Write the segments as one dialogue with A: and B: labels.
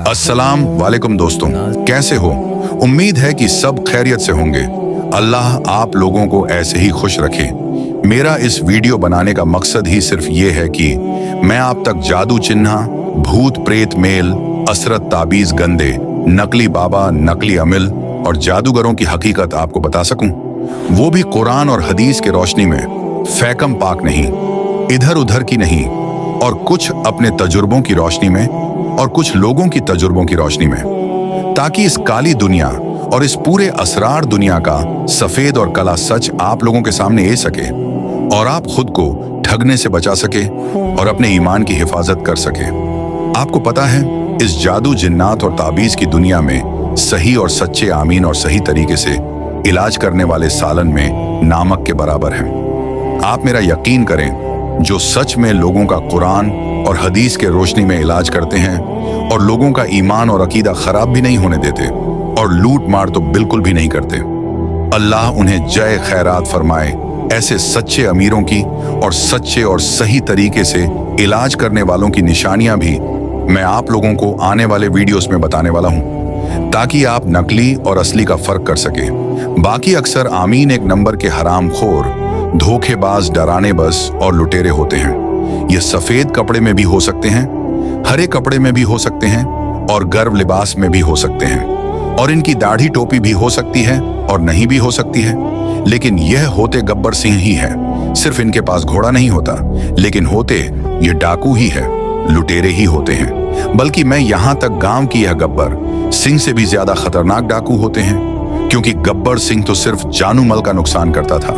A: अस्सलाम वालेकुम दोस्तों, कैसे हो? उम्मीद है कि सब खैरियत से होंगे। अल्लाह आप लोगों को ऐसे ही खुश रखे। मेरा इस वीडियो बनाने का मकसद ही सिर्फ ये है कि मैं आप तक जादू चिन्ह, भूत प्रेत मेल, असरत ताबीज गंदे, नकली बाबा, नकली अमिल और जादूगरों की हकीकत आपको बता सकूं, वो भी कुरान और हदीस के रोशनी में, फैकम पाक नहीं, इधर उधर की नहीं, और कुछ अपने तजुर्बों की रोशनी में और कुछ लोगों की तजुर्बों की रोशनी में, ताकि इस काली दुनिया और इस पूरे असरार दुनिया का सफेद और कला सच आप लोगों के सामने आ सके और आप खुद को ठगने से बचा सके और अपने ईमान की हिफाजत कर सके। आपको पता है, इस जादू, जिन्नात और ताबीज की दुनिया में सही और सच्चे आमीन और सही तरीके से इलाज करने वाले सालन में नामक के बराबर हैं। आप मेरा यकीन करें, जो सच में लोगों का कुरान और हदीस के रोशनी में इलाज करते हैं और लोगों का ईमान और अकीदा खराब भी नहीं होने देते और लूट मार तो बिल्कुल भी नहीं करते। अल्लाह उन्हें जय खैरात फरमाए। ऐसे सच्चे अमीरों की और सच्चे और सही तरीके से इलाज करने वालों की निशानियां भी मैं आप लोगों को आने वाले वीडियोस में बताने वाला हूं, ताकि आप नकली और असली का फर्क कर सके। बाकी अक्सर आमीन एक नंबर के हरामखोर, धोखेबाज, डराने बस और लुटेरे होते हैं। ये सफेद कपड़े में भी हो सकते हैं, हरे कपड़े में भी हो सकते हैं और गर्व लिबास में भी हो सकते हैं, और इनकी दाढ़ी टोपी भी हो सकती है और नहीं भी हो सकती है, लेकिन यह होते गब्बर सिंह ही है। सिर्फ इनके पास घोड़ा नहीं होता, लेकिन होते ये डाकू ही है, लुटेरे ही होते हैं। बल्कि मैं यहां तक गांव की यह गब्बर सिंह से भी ज्यादा खतरनाक डाकू होते हैं, क्योंकि गब्बर सिंह तो सिर्फ जानू माल का नुकसान करता था,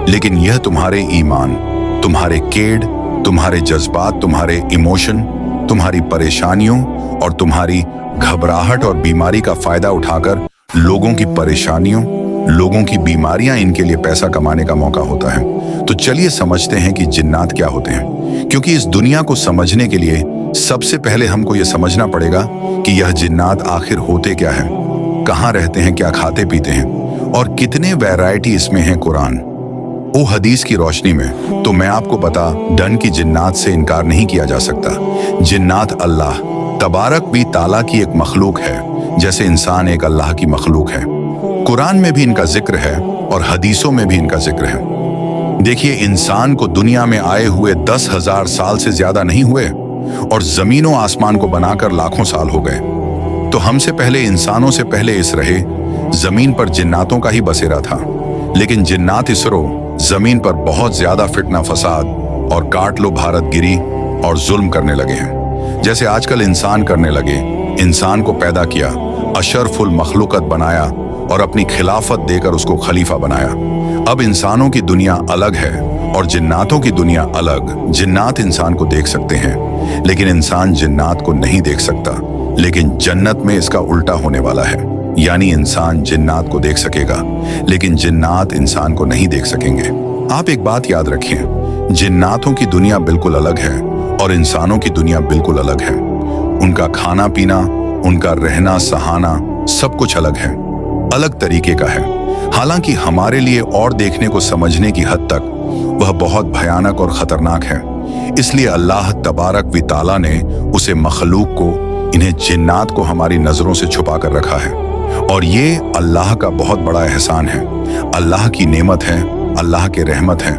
A: लेकिन यह तुम्हारे ईमान, तुम्हारे केड, तुम्हारे जज्बात, तुम्हारे इमोशन, तुम्हारी परेशानियों और तुम्हारी घबराहट और बीमारी का फायदा उठाकर लोगों की परेशानियों, लोगों की बीमारियां, इनके लिए पैसा कमाने का मौका होता है। तो चलिए समझते हैं कि जिन्नात क्या होते हैं, क्योंकि इस दुनिया को समझने के लिए सबसे पहले हमको यह समझना पड़ेगा कि यह जिन्नात आखिर होते क्या है, कहाँ रहते हैं, क्या खाते पीते हैं और कितने वैरायटी इसमें है कुरान ओ हदीस की रोशनी में। तो मैं आपको बता डन की जिन्नात से इनकार नहीं किया जा सकता। जिन्नात अल्लाह तबारक भी ताला की एक मखलूक है, जैसे इंसान एक अल्लाह की मखलूक है। कुरान में भी इनका जिक्र है और हदीसों में भी इनका जिक्र है। देखिए, इंसान को दुनिया में आए हुए 10,000 साल से ज्यादा नहीं हुए और जमीनों आसमान को बनाकर लाखों साल हो गए। तो हमसे पहले, इंसानों से पहले इस रहे जमीन पर जिन्नातों का ही बसेरा था, लेकिन जिन्नात इसरो जमीन पर बहुत ज्यादा फितना फसाद और काट लो भारत गिरी और जुल्म करने लगे हैं, जैसे आजकल इंसान करने लगे। इंसान को पैदा किया, अशरफुल मखलूकत बनाया और अपनी खिलाफत देकर उसको खलीफा बनाया। अब इंसानों की दुनिया अलग है और जिन्नातों की दुनिया अलग। जिन्नात इंसान को देख सकते हैं, लेकिन इंसान जिन्नात को नहीं देख सकता। लेकिन जन्नत में इसका उल्टा होने वाला है, यानी इंसान जिन्नात को देख सकेगा, लेकिन जिन्नात इंसान को नहीं देख सकेंगे। आप एक बात याद रखें, जिन्नातों की दुनिया बिल्कुल अलग है और इंसानों की दुनिया बिल्कुल अलग है। उनका खाना पीना, उनका रहना सहाना, सब कुछ अलग है, अलग तरीके का है। हालांकि हमारे लिए और देखने को समझने की हद तक वह बहुत भयानक और खतरनाक है। इसलिए अल्लाह तबारक व तआला ने उसे मखलूक को, इन्हें जिन्नात को हमारी नजरों से छुपा कर रखा है, और ये अल्लाह का बहुत बड़ा एहसान है, अल्लाह की नेमत है, अल्लाह के रहमत है।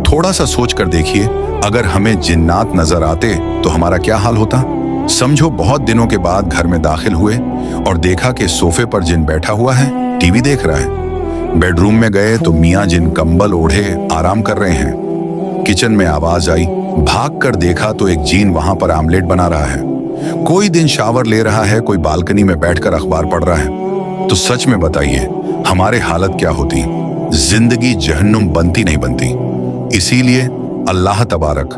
A: थोड़ा सा सोच कर देखिए, अगर हमें जिन्नात नजर आते तो हमारा क्या हाल होता। समझो, बहुत दिनों के बाद घर में दाखिल हुए और देखा कि सोफे पर जिन बैठा हुआ है, टीवी देख रहा है। बेडरूम में गए तो मियाँ जिन कंबल ओढ़े आराम कर रहे हैं। किचन में आवाज आई, भाग कर देखा तो एक जीन वहां पर आमलेट बना रहा है। कोई दिन शावर ले रहा है, कोई बालकनी में बैठकर अखबार पढ़ रहा है। तो सच में बताइए, हमारे हालत क्या होती? जिंदगी जहन्नुम बनती नहीं बनती। इसीलिए अल्लाह तबारक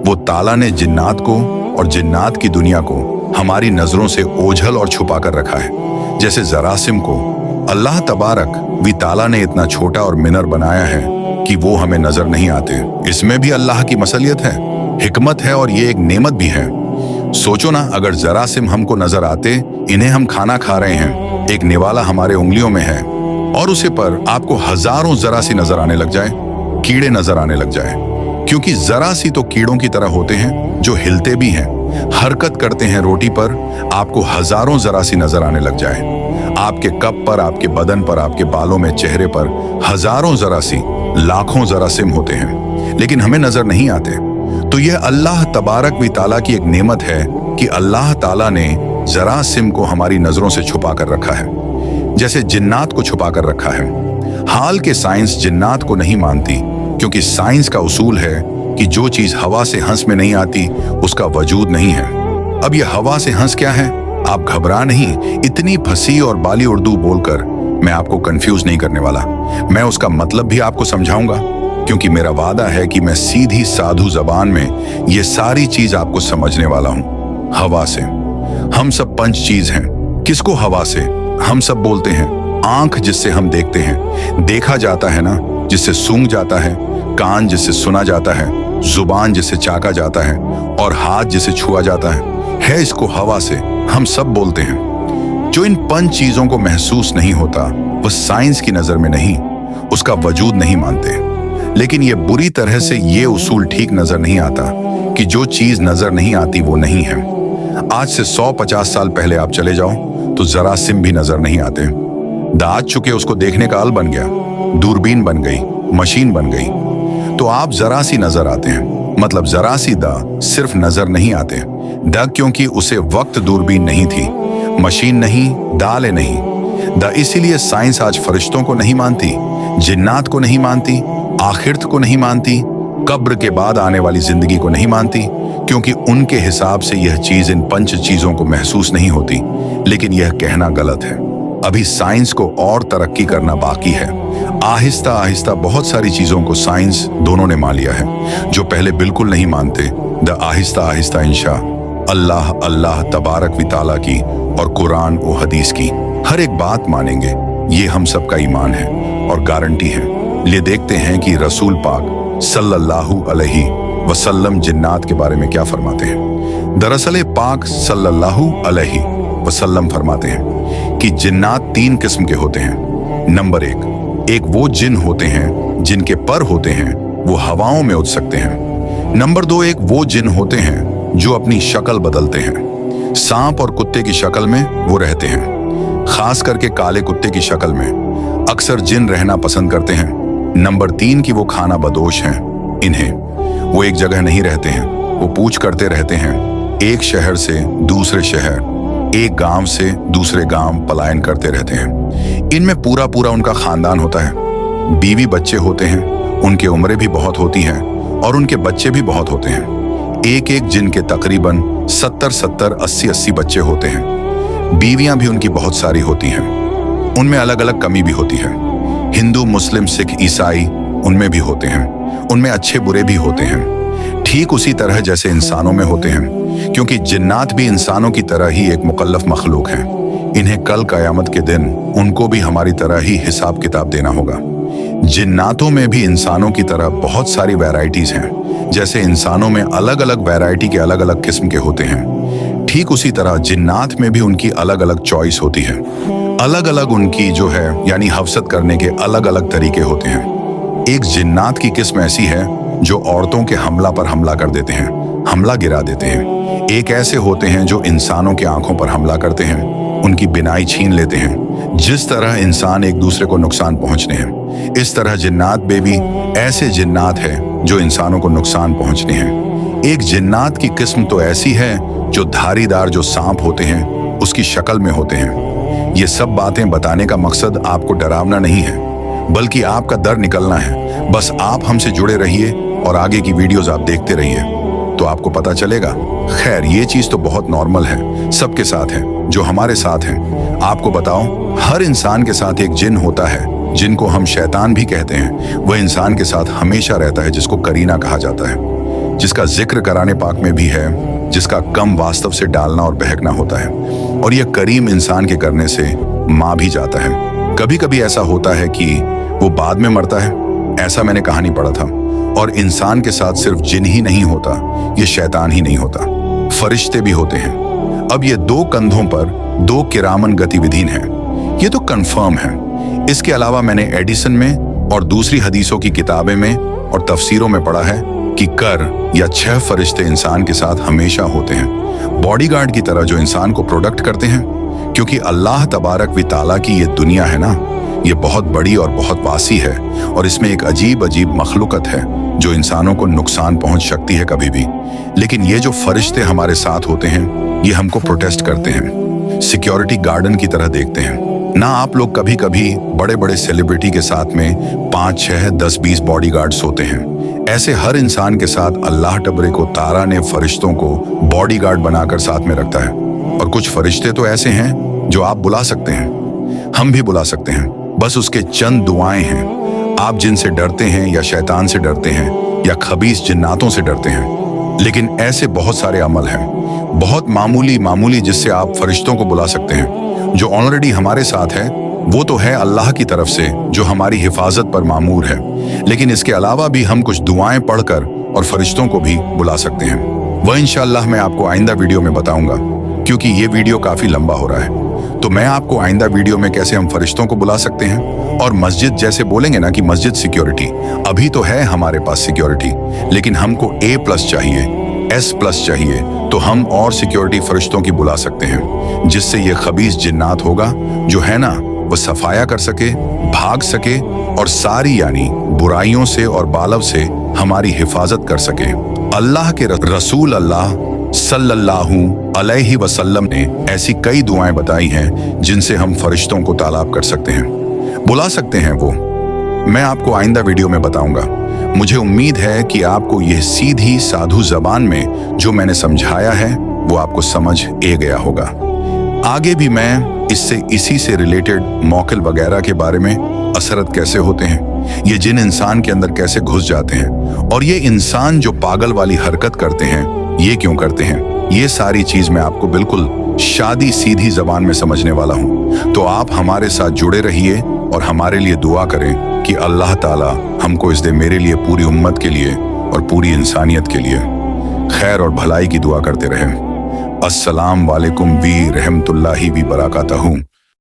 A: वो ताला ने जिन्नात को और जिन्नात की दुनिया को हमारी नजरों से ओझल और छुपा कर रखा है। जैसे जरासिम को अल्लाह तबारक वी ताला ने इतना छोटा और मिनर बनाया है कि वो हमें नजर नहीं आते। इसमें भी अल्लाह की मसलियत है, हिकमत है, और ये एक नेमत भी है। सोचो ना, अगर जरासिम हमको नजर आते, इन्हें हम खाना खा रहे हैं, एक निवाला हमारे उंगलियों में है, और उसे पर आपको हजारों जरासी नजर आने लग जाए, कीड़े नजर आने लग जाए, क्योंकि जरासी तो कीड़ों की तरह होते हैं जो हिलते भी हैं, हरकत करते हैं रोटी पर, आपको हजारों जरासी नजर आने लग जाए। आपके कप पर, आपके बदन पर, आपके बालों में, चेहरे पर हजारों जरासी, लाखों जरासिम होते हैं, लेकिन हमें नजर नहीं आते। तो यह अल्लाह तबारक व तआला की एक नेमत है कि अल्लाह ताला ने जरासिम को हमारी नजरों से छुपा कर रखा है, जैसे जिन्नात को छुपा कर रखा है। हाल के साइंस जिन्नात को नहीं मानती, क्योंकि साइंस का उसूल है कि जो चीज हवा से हंस में नहीं आती उसका वजूद नहीं है। अब यह हवा से हंस क्या है? आप घबरा नहीं, इतनी फसी और बाली उर्दू बोलकर मैं आपको कंफ्यूज नहीं करने वाला। मैं उसका मतलब भी आपको समझाऊंगा, क्योंकि मेरा वादा है कि मैं सीधी साधु जबान में ये सारी चीज आपको समझने वाला हूं। हवा से हम सब पंच चीज हैं। किसको हवा से? हम सब बोलते हैं आंख जिससे हम देखते हैं, देखा जाता है ना, जिससे सूंघ जाता है, कान जिससे सुना जाता है, जुबान जिससे चाका जाता है और हाथ जिसे छुआ जाता है इसको हवा से हम सब बोलते हैं। जो इन पंच चीजों को महसूस नहीं होता वह साइंस की नजर में नहीं, उसका वजूद नहीं मानते। लेकिन यह बुरी तरह से ये उसूल ठीक नजर नहीं आता कि जो चीज नजर नहीं आती वो नहीं है। आज से 150 साल पहले आप चले जाओ तो जरासिम भी नजर नहीं आते। दांत चुके उसको देखने का अल बन गया, दूरबीन बन गई, मशीन बन गई। तो आप जरा सी नजर आते हैं, मतलब जरा सी दा सिर्फ नजर नहीं आते। दा क्योंकि उसे वक्त दूरबीन नहीं थी, मशीन नहीं, दाले नहीं। दा इसीलिए साइंस आज फरिश्तों को नहीं मानती, जिन्नात को नहीं मानती, आखिरत को नहीं मानती, कब्र के बाद आने वाली जिंदगी को नहीं मानती, क्योंकि उनके हिसाब से यह चीज इन पंच चीजों को महसूस नहीं होती। लेकिन यह कहना गलत है। अभी साइंस को और तरक्की करना बाकी है। आहिस्ता आहिस्ता बहुत सारी चीजों को साइंस दोनों ने मान लिया है जो पहले बिल्कुल नहीं मानते। द आहिस्ता आहिस्ता इंशा अल्लाह अल्लाह तबारक व तआला की और कुरान और हदीस की हर एक बात मानेंगे। ये हम सबका ईमान है और गारंटी है। लिए देखते हैं कि रसूल पाक सल्लल्लाहु अलैहि वसल्लम जिन्नात के बारे में क्या फरमाते हैं। दरअसल पाक सल्लल्लाहु अलैहि वसल्लम फरमाते हैं कि जिन्नात 3 किस्म के होते हैं। नंबर 1, एक वो जिन होते हैं जिनके पर होते हैं, वो हवाओं में उड़ सकते हैं। नंबर 2, एक वो जिन होते हैं जो अपनी शक्ल बदलते हैं। सांप और कुत्ते की शक्ल में वो रहते हैं, खास करके काले कुत्ते की शक्ल में अक्सर जिन रहना पसंद करते हैं। नंबर 3 की वो खाना बदोश हैं। इन्हें वो एक जगह नहीं रहते हैं, वो पूछ करते रहते हैं। एक शहर से दूसरे शहर, एक गांव से दूसरे गांव पलायन करते रहते हैं। इनमें पूरा पूरा उनका खानदान होता है। बीवी बच्चे होते हैं, उनकी उम्रें भी बहुत होती हैं और उनके बच्चे भी बहुत होते हैं। एक एक जिन के तकरीबन 70-70, 80-80 बच्चे होते हैं। बीवियां भी उनकी बहुत सारी होती हैं। उनमें अलग अलग कमी भी होती है। हिंदू, मुस्लिम, सिख, ईसाई उनमें भी होते हैं। उनमें अच्छे बुरे भी होते हैं, ठीक उसी तरह जैसे इंसानों में होते हैं, क्योंकि जिन्नात भी इंसानों की तरह ही एक मुकल्लफ मखलूक हैं। इन्हें कल क़यामत के दिन उनको भी हमारी तरह ही हिसाब किताब देना होगा। जिन्नातों में भी इंसानों की तरह बहुत सारी वैरायटीज हैं। जैसे इंसानों में अलग अलग वैरायटी के अलग अलग किस्म के होते हैं, ठीक उसी तरह जिन्नात में भी उनकी अलग अलग चॉइस होती है। अलग अलग उनकी जो है यानी हवसत करने के अलग अलग तरीके होते हैं। एक जिन्नात की किस्म ऐसी है जो औरतों के हमला पर हमला कर देते हैं, हमला गिरा देते हैं। एक ऐसे होते हैं जो इंसानों के आंखों पर हमला करते हैं, उनकी बिनाई छीन लेते हैं। जिस तरह इंसान एक दूसरे को नुकसान पहुंचते हैं, इस तरह जिन्नात में भी ऐसे जिन्नात है जो इंसानों को नुकसान पहुंचते हैं। एक जिन्नात की किस्म तो ऐसी है जो धारीदार जो सांप होते हैं उसकी शक्ल में होते हैं। ये सब बातें बताने का मकसद आपको डरावना नहीं है, बल्कि आपका डर निकलना है। बस आप हमसे जुड़े रहिए और आगे की वीडियोस आप देखते रहिए तो आपको पता चलेगा। खैर, ये चीज तो बहुत नॉर्मल है, सबके साथ है, जो हमारे साथ है। आपको बताओ, हर इंसान के साथ एक जिन होता है जिनको हम शैतान भी कहते हैं। वह इंसान के साथ हमेशा रहता है, जिसको करीना कहा जाता है, जिसका जिक्र कराने पाक में भी है, जिसका कम वास्तव से डालना और बहकना होता है। और यह करीम इंसान के करने से मां भी जाता है। कभी कभी ऐसा होता है कि वो बाद में मरता है, ऐसा मैंने कहानी पढ़ा था। और इंसान के साथ सिर्फ जिन ही नहीं होता, ये शैतान ही नहीं होता, फरिश्ते भी होते हैं। अब ये 2 कंधों पर 2 किरामन गतिविधि हैं, ये तो कंफर्म है। इसके अलावा मैंने एडिसन में और दूसरी हदीसों की किताबें में और तफसीरों में पढ़ा है कि कर या 6 फरिश्ते इंसान के साथ हमेशा होते हैं, बॉडीगार्ड की तरह जो इंसान को प्रोटेक्ट करते हैं। क्योंकि अल्लाह तबारक व ताला की ये दुनिया है ना, ये बहुत बड़ी और बहुत वासी है और इसमें एक अजीब अजीब मखलूकत है जो इंसानों को नुकसान पहुंच सकती है कभी भी। लेकिन ये जो फरिश्ते हमारे साथ होते हैं, ये हमको प्रोटेक्ट करते हैं, सिक्योरिटी गार्डन की तरह देखते हैं ना। आप लोग कभी कभी बड़े बड़े सेलिब्रिटी के साथ में 5, 6, 10, 20 बॉडीगार्ड्स होते हैं। ऐसे हर इंसान के साथ अल्लाह तबारक व ताला ने फरिश्तों को बॉडीगार्ड बनाकर साथ में रखता है। और कुछ फरिश्ते तो ऐसे हैं जो आप बुला सकते हैं, हम भी बुला सकते हैं, बस उसके चंद दुआएं हैं। आप जिनसे डरते हैं या शैतान से डरते हैं या खबीस जिन्नातों से डरते हैं, लेकिन ऐसे बहुत सारे अमल हैं, बहुत मामूली जिससे आप फरिश्तों को बुला सकते हैं जो ऑलरेडी हमारे साथ है। वो तो है अल्लाह की तरफ से जो हमारी हिफाजत पर मामूर है, लेकिन इसके अलावा भी हम कुछ दुआएं पढ़कर और फरिश्तों को भी बुला सकते हैं। वह इंशाअल्लाह मैं आपको आइंदा वीडियो में बताऊंगा, क्योंकि ये वीडियो काफी लंबा हो रहा है। तो मैं आपको आइंदा वीडियो में कैसे हम फरिश्तों को बुला सकते हैं। और मस्जिद जैसे बोलेंगे ना कि मस्जिद सिक्योरिटी, अभी तो है हमारे पास सिक्योरिटी, लेकिन हमको A+ चाहिए, S+ चाहिए, तो हम और सिक्योरिटी फरिश्तों की बुला सकते हैं, जिससे ये खबीस जिन्नात होगा जो है ना, वो सफाया कर सके, भाग सके और सारी यानी बुराइयों से और बालव से हमारी हिफाजत कर सके। अल्लाह के रसूल अल्लाह सल्लल्लाहु अलैहि वसल्लम ने ऐसी कई दुआएं बताई हैं जिनसे हम फरिश्तों को तालाब कर सकते हैं, बुला सकते हैं। वो मैं आपको आइंदा वीडियो में बताऊंगा। मुझे उम्मीद है कि आपको यह सीधी साधु जबान में जो मैंने समझाया है वो आपको समझ ए गया होगा। आगे भी मैं इसी से रिलेटेड मौकिल वगैरह के बारे में, असरत कैसे होते हैं, ये जिन इंसान के अंदर कैसे घुस जाते हैं, और ये इंसान जो पागल वाली हरकत करते हैं ये क्यों करते हैं, ये सारी चीज मैं आपको बिल्कुल शादी सीधी जबान में समझने वाला हूँ। तो आप हमारे साथ जुड़े रहिए और हमारे लिए दुआ करें कि अल्लाह ताला हमको इस दे, मेरे लिए, पूरी उम्मत के लिए और पूरी इंसानियत के लिए खैर और भलाई की दुआ करते रहें। अस्सलाम वालेकुम वी रहमतुल्लाहि वी बरकातहू।